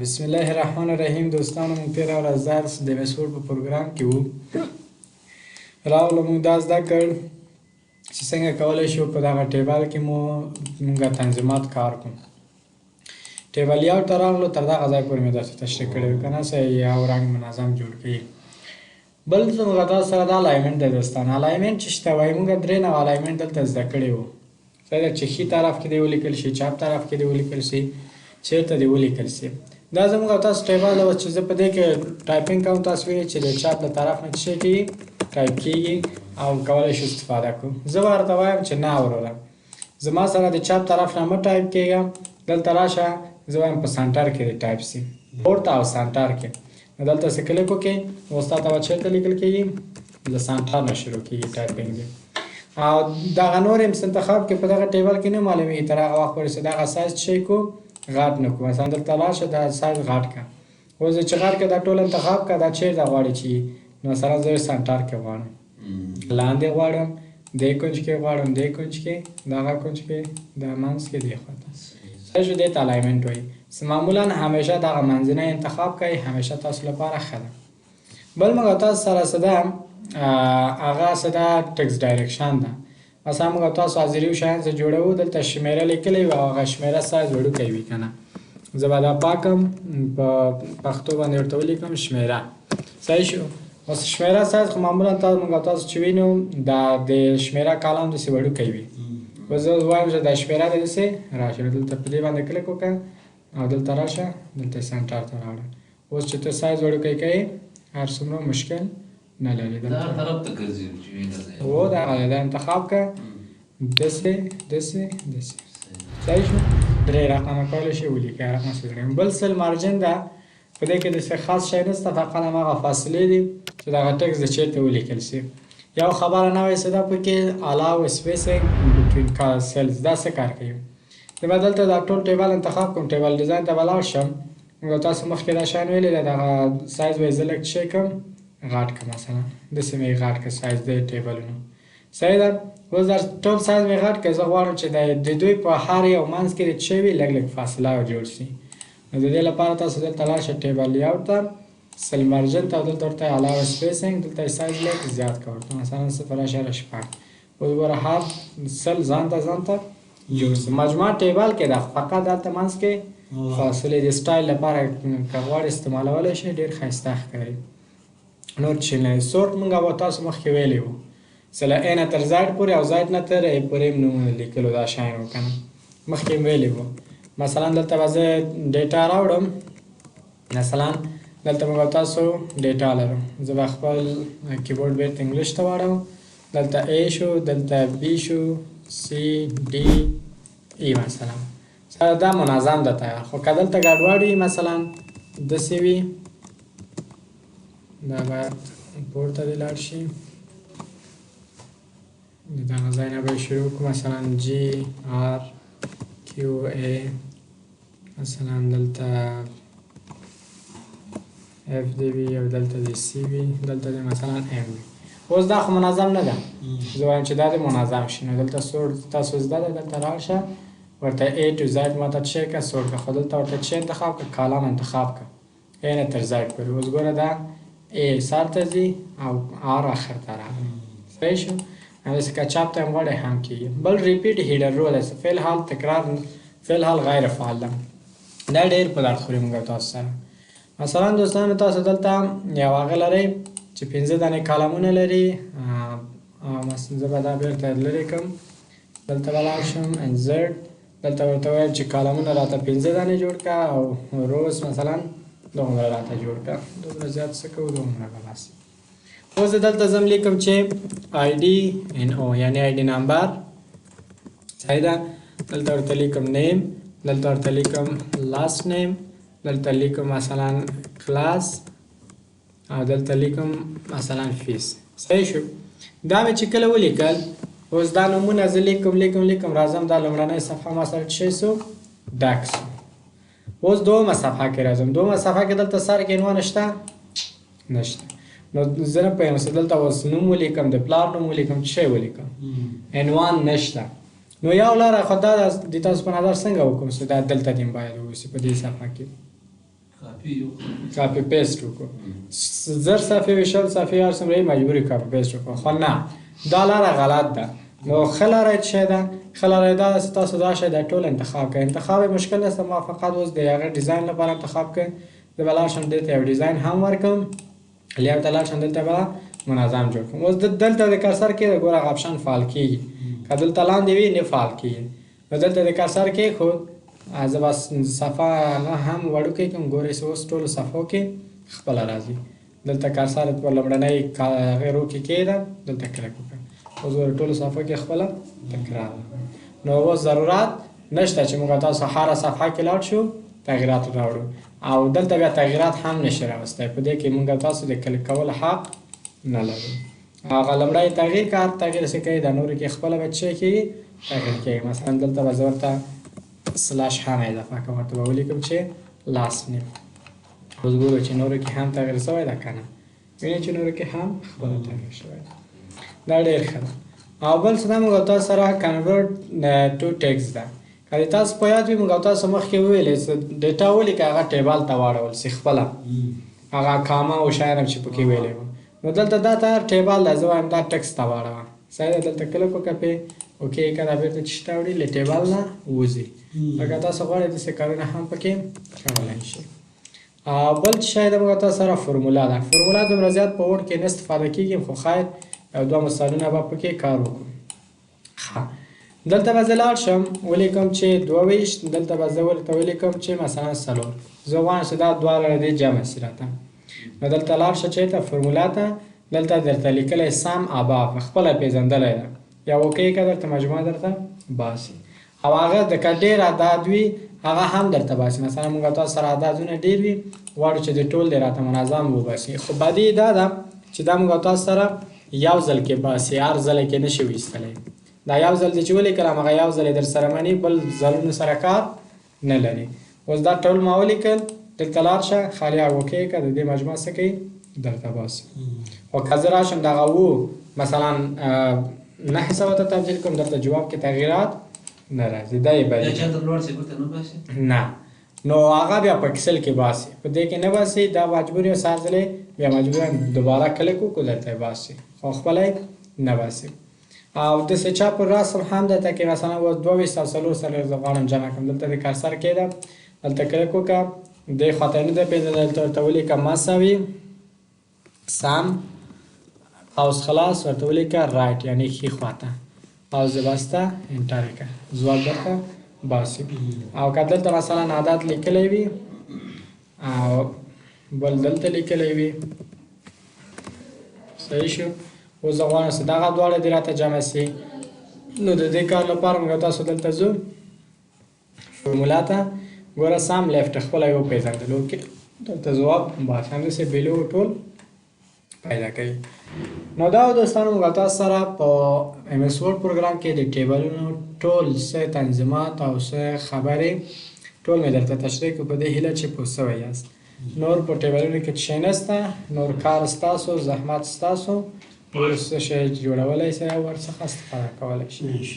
بسم الله الرحمن الرحیم. دوستانو موږ تېره ورځ درس د مسعود په پروګرام کې وو. راوله موږ دا زده کړ چې څنګه کولی شو په دغه ټیبل کې موږ تنظیمات کار کړو. ټیبل یو ته راغلو، تر دغه ځای پورې مې درته تشریح کړی وو که نه، یو رنګ منظم جوړ کړي. بل موږ تاسو سره دا الاینمنټ دی دوستان. الاینمنټ چې شته وایي موږ درې نوع الاینمنټ دلته زده کړي وو. څنګه چې ښي طرف کې دې ولیکل شي، چپ طرف کې دې ولیکل شي، چېرته دې ولیکل شي. دا زموږ او تاسو ټیبل و چې زه په دې کې ټایپینګ کوم. تاسو وایئ چې د چپ له طرف نه څه شی کېږي، ټایپ کېږي او کولی شو استفاده کړو. زه ورته وایم چې نه وروره، زما سره د چپ طرف نه مه ټایپ کېږه، دلته راشه. زه وایم په سنټر کې دې ټایپ شي، پورته او سنټر کې. نو دلته څه کلیک وکړې، اوس تا ته به چېرته لیکل کېږي، له سنټر نه شروع کېږي ټایپینګ دی. او دغه نور یې انتخاب کې په دغه ټیبل کې نه معلومېږي تر هغه وخت پورې چې دغه سایز څه شی کړو، غټ نه کړو. مثلا دلته راشه دا سایز غټ کړه. اوس چې غټ کړه دا ټول انتخاب کړه، دا چیرته غواړي چې نو مثلا زه سنټر کې غواړم، لاندې غواړم، دې کونج کې غواړم، دې کونج کې، دغه کونج کې، دا منځ کې، دې خواته. صحیح شو. دې ته الاینمنټ وایي. معمولا همیشه دغه منځنی انتخاب کوئ، همیشه تاسو لپاره ښه ده. بل موږ تاسو سره څه ده، هغه څه ده ټکسټ ډایرکشن ده. مثلا موږ تاسو حاضري شیان څه جوړوو، دلته شمیره لیکلی وي او هغه شمیره سایز وړوکی وي که نه. زه به دا پاکم، په پښتو باندې ورته ولیکم شمیره. صحیح شو. اوس شمیره سایز خو معمولا موږ تاسو چې وینو دا د شمیره کالم داسې وړوکی وي. اوس زه وایم چې دا شمیره دې داسې راشه، دلته په دې باندې کلیک وکړه او دلته راشه، دلته سنټر ته راوړه. اوس چې ته سایز وړوکی کوې هر څومره مشکل نه لري. دا طرف ته ګرځي چې و دا انتخاب کړه، داسې داسې داسې. صحیح شو. درې رقمه کولی شي ولیکئ، هر رقم څه درېیم. بل سل مارجن ده، په دې کې داسې خاص شی نشته، فقط هماغه فاصلې دي چې دغه ټکسټ د چېرته ولیکل شي. یو خبره نوی څه ده پکې، الاو سپیسینګ بټوین سیلز. دا څه کار کوي؟ زه به دلته دا ټول ټیبل انتخاب کوم، ټیبل ډیزاین ته به لاړ شم. موږ تاسو مخکې دا شیان ویلي ده، دغه سایز به یې زه لږ شی کړم، غټ کړم. مثلا داسې مې غټ کړه سایز د ټیبلونو. صحیح ده. اوس دا ټول سایز مې غټ کړه. زه غواړم چې د دوی په هر یو منځ کې د څه وي، لږ لږ فاصله جوړ شي. نو د دې لپاره تاسو دلته لاړ شئ ټیبل لیاوټ ته، سل مارجن ته، او دلته ورته الاو سپیسینګ، دلته یې سایز لږ زیات کړه ورته، مثلا 0.6. اوس ګوره هر سل ځان ته جوړ شي. مجموعه ټیبل کې ده، فقط دلته منځ کې فاصلې د سټایل لپاره که غواړئ استعمالولی شئ، ډېر ښایسته ښکاري. نور چې نه سورټ موږ به تاسو مخکې ویلي وو، چې له ا نه تر زیډ پورې او زیډ نه تر ا پورې نومونه لیکلو دا شیان وو که نه، مخکې مې ویلي وو. مثلا دلته به زه ډیټا راوړم، مثلا دلته موږ تاسو ډیټا لرو. زه به خپل کیبورډ بیرته انګلیش ته واړم، دلته ا شو، دلته بی شو، سی ډي ای. مثلا دا منظم ده تیار. خو که دلته ګډوډ وي، مثلا داسې وي، دا باید پورته دې لاړ شي، د دغه ځای نه به یې شروع کړو. مثلا جي آر کیو ای، مثلا دلته اف دې وي او دلته دې سی وي، دلته دې مثلا ام وي. اوس دا خو منظم نه ده، زه وایم چې دا دې منظم شي. نو دلته سورټ تاسو زده ده، دلته لاړ شه، ورته ا ټو زیډ ماته څه کړه، سورټ کړه. خو دلته ورته څه انتخاب کړه، کالم انتخاب کړه، ا نه تر زیډ پورې. اوس ګوره دا ا سر ته ځي او آر آخر ته راغلی. صحیح شو. همداسې که چپ ته هم غواړئ هم کېږي. بل ریپیټ هیډر رول است، فعل حال تکرار، فعل حال غیر فعال ده. دا ډېر په درد خوري موږ تاسو سره. مثلا دوستانو تاسو دلته یو هغه لرئ چې 5 دانې کالمونه لري. زه به دا بېرته لرې کړم، دلته به لاړ شم انزرټ، دلته ورته وایم چې کالمونه راته 5 دانې جوړ کړه او روز مثلا دومره راته جوړ کړه. دومره زیات څه کوو، دومره به بس. اوس دلته زه لیکم چې آی ډي ان او، یعنې آی ډي نمبر. صحیح ده. دلته ورته لیکم نیم، دلته ورته لیکم لاست نیم، دلته لیکم مثلا کلاس، او دلته لیکم مثلا فیس. صحیح شو. دا مې چې کله ولیکل، اوس دا نومونه زه لیکم راځم، دا لومړنۍ صفحه ما سره څه شو، ډک شو. اوس دومه صفحه کې راځم. دومه صفحه کې دلته سر کې عنوان شته؟ نشته. نو زه نه پوهېږم چې دلته اوس نوم ولیکم د پلار نوم ولیکم څه شی ولیکم عنوان نشته نو یو لاره خو دا ده د تاسو په نظر څنګه وکړو چې دا دلته دې باید واوسي په دې صفحه کې کاپي پیسټ وکړو زر صفحې وي شل صفحې هر څومره یې مجبور یې کاپي پیسټ وکړو خو نه دا لاره غلط ده نو ښه لاره یې څه شی ده ښه لاره یې دا ده چې تاسو دا شی دا ټول انتخاب کړئ انتخاب یې مشکل نشته ما فقط اوس د هغه ډیزاین لپاره انتخاب کړئ زه به لاړ شم دې ته یو ډیزاین هم ورکړم لیاوټ ته لاړ شم دلته به منظم جوړ کړم اوس دلته د کرسر کې ګوره هغه اپشن فعال کېږي که دلته لاندې وي نه فعال کېږي نو دلته د کرسر کېښود زه به صفحه هغه هم وړوکی کړم ګورئ چې اوس ټولو صفحو کې خپله راځي دلته کرسر په لومړنۍ هغې رو کې کېږده دلته کلک وکړم اوس ګوره ټولو صفحو کې خپله تکرار نو اوس ضرورت نشته چې موږ تاسو هره صفحه کې لاړ شو تغییرات راوړو او دلته بیا تغییرات هم نشي راوستی په دې کې موږ تاسو د کلیک کولو حق نه لرو هغه لومړی تغییر کار تغییر چې کوي د نورو کې خپله به څه کېږي تغییر کېږي مثلا دلته به زه ورته سلاش هم اضافه کوم ورته به ولیکم چې لاست نیم اوس ګورو چې نورو کې هم تغییر شوی ده که نه وینئ چې نورو کې هم خپله تغییر شوی ده دا ډېر ښه ده او بل څه ده موږ تاسو سره کنورټ ټو ټیکسټ ده که د تاسو په یاد وي موږ تاسو مخکې وویلې چې ډیټا ولیکه هغه ټیبل ته واړول چې خپله هغه کامه او شاید هم چې پکې ویلی وو نو دلته دا تیار ټیبل ده زه وایم دا ټکس ته واړوه صحیح ده دلته کلک وکړه پې اوکې که دا بېرته چې ته وړي له ټیبل نه وځي لکه تاسو غواړئ داسې کارونه هم پکې کولی شئ بل شی ده موږ تاسو سره فورمولا ده فورمولا دومره زیات په وړ کې نه استفاده کېږي خو خیر یو دوه مثالونه به پکې کار وکړو ښه دلته به زه لاړ شم ولیکم چې 22 دلته به زه ورته ولیکم چې مثلا 4 زه غواړم چې دا دواړه د دې جمع شي راته نو دلته لاړ شه چېرته فورمولا ته دلته درته لیکلی سم اباف خپله پېژندلی ده یا اوکې که درته مجموعه درته باسي او هغه د که ډېر اعداد وي هغه هم درته باسي مثلا موږ تاسو سره اعدادونه ډېر وي غواړو چې د ټول دې راته منظم وباسي خو بدي دا ده چې دا موږ تاسو سره یو ځل کې باسي هر ځل کې نشي ویستلی دا یو ځل چې ولیکلم هغه یو ځل یې در سره مني بل ځلونو سره کار نه لري اوس دا ټول ما ولیکل دلته لاړ شه خالي اوکې که د دې مجموعه څه کوي درته باسي خو که زه راشم دغه و مثلا 9 سوه ته تبدیل کړم دلته جواب کې تغییرات نه راځي دا یې بدي نه نو هغه بیا په اکسل کې باسي په دې کې نه باسي دا مجبور یو څه ځلې بیا مجبوراً دوباره کلیک وکړو دلته یې باسي خو خپله یې نه باسي او داسې چا پر رسم هم دلته کې مثلا اوس 22 او 4 سره زه غواړم جمع کړم دلته د کرسر کې ده دلته کلیک وکړه دې خواته یې نه ده پېژندلی دلته ورته ولیکه مساوي سم اوس خلاص ورته ولیکه رایټ یعنې ښي خواته او زه بسته انټر یې کړه ځواب درته باسي او که دلته مثلا عدد لیکلی وي او بل دلته لیکلی وي صحیح شو اوس زه غواړم چې دغه دواړه دې راته جمع سي نو د دې کار لپاره موږ تاسو دلته ځو فورمولا ته ګوره سم لیفټ خپله یې وپېژندلو کې دلته ځواب باسي همداسې بیلو ټول پیدا کوي نو دا دوستانو موږ تاسو سره په ایم ایس ورډ پروګرام کې د ټیبلونو ټول څه تنظیمات او څه خبرې ټول مې درته تشریح کړو په دې هیله چې پوه سوی یاست نور په ټیبلونو کې څه نشته نور کار ستاسو زحمت ستاسو نور څه شی جوړولی شئ او ورڅخه استفاده کولی شئ